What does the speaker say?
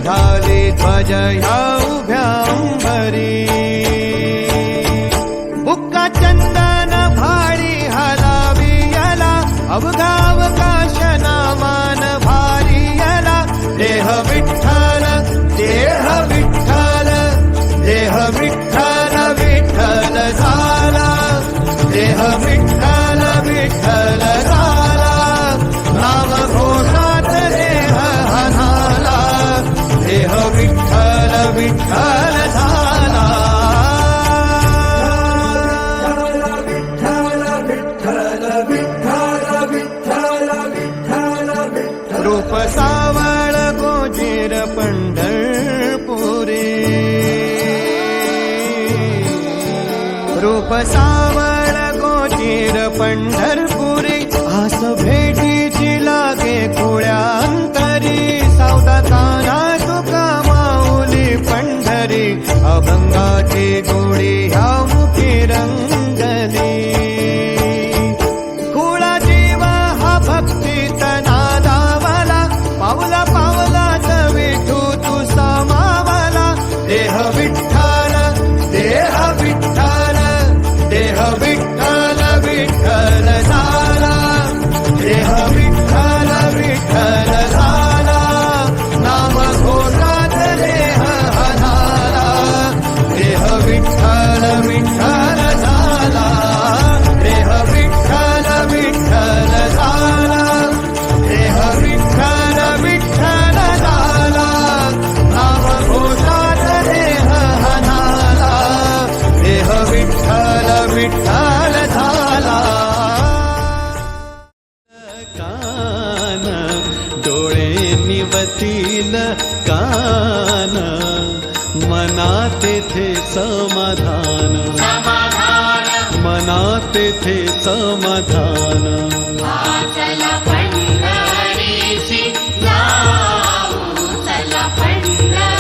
निघाली ध्वज ह्या उभ्या अंबरी बुक्का चंदन भाळी हलावी याला अवघावकाश नामान भारी याला देह विठ्ठल देह विठ्ठल देह विठ्ठल विठ्ठल झाला देह विठ्ठल विठ्ठल झाला नाम घोषात देह हनाला देह विठ्ठल विठ्ठल झाला रूप सावळ गोजीर पंढरपुरी रूप सावळ गोजीर पंढरपुरी आस भेटीची लागे खुळ्या अंतरी सावदा काना तुका माऊली पंढरी अभंगाची गोडी ह्या मुखी रंगली खुळा जीवा हा भक्तीत नादावला पावला पावलात विठू तू समावला देह विठ्ठल देह विठ्ठल देह विठ्ठल विठ्ठल झाला देह विठ्ठल विठ्ठल झाला नाम घोषात देह हनाला देह विठ्ठल विठ्ठल झाला देह विठ्ठल विठ्ठल झाला देह विठ्ठल विठ्ठल झाला नाम घोषात देह हनाला देह विठ्ठल विठ्ठल झाला कान डोळे निवतील कान मना तेथे समाधान मना तेथे समाधान चला पंढरीशी जाऊ चला पंढरीशी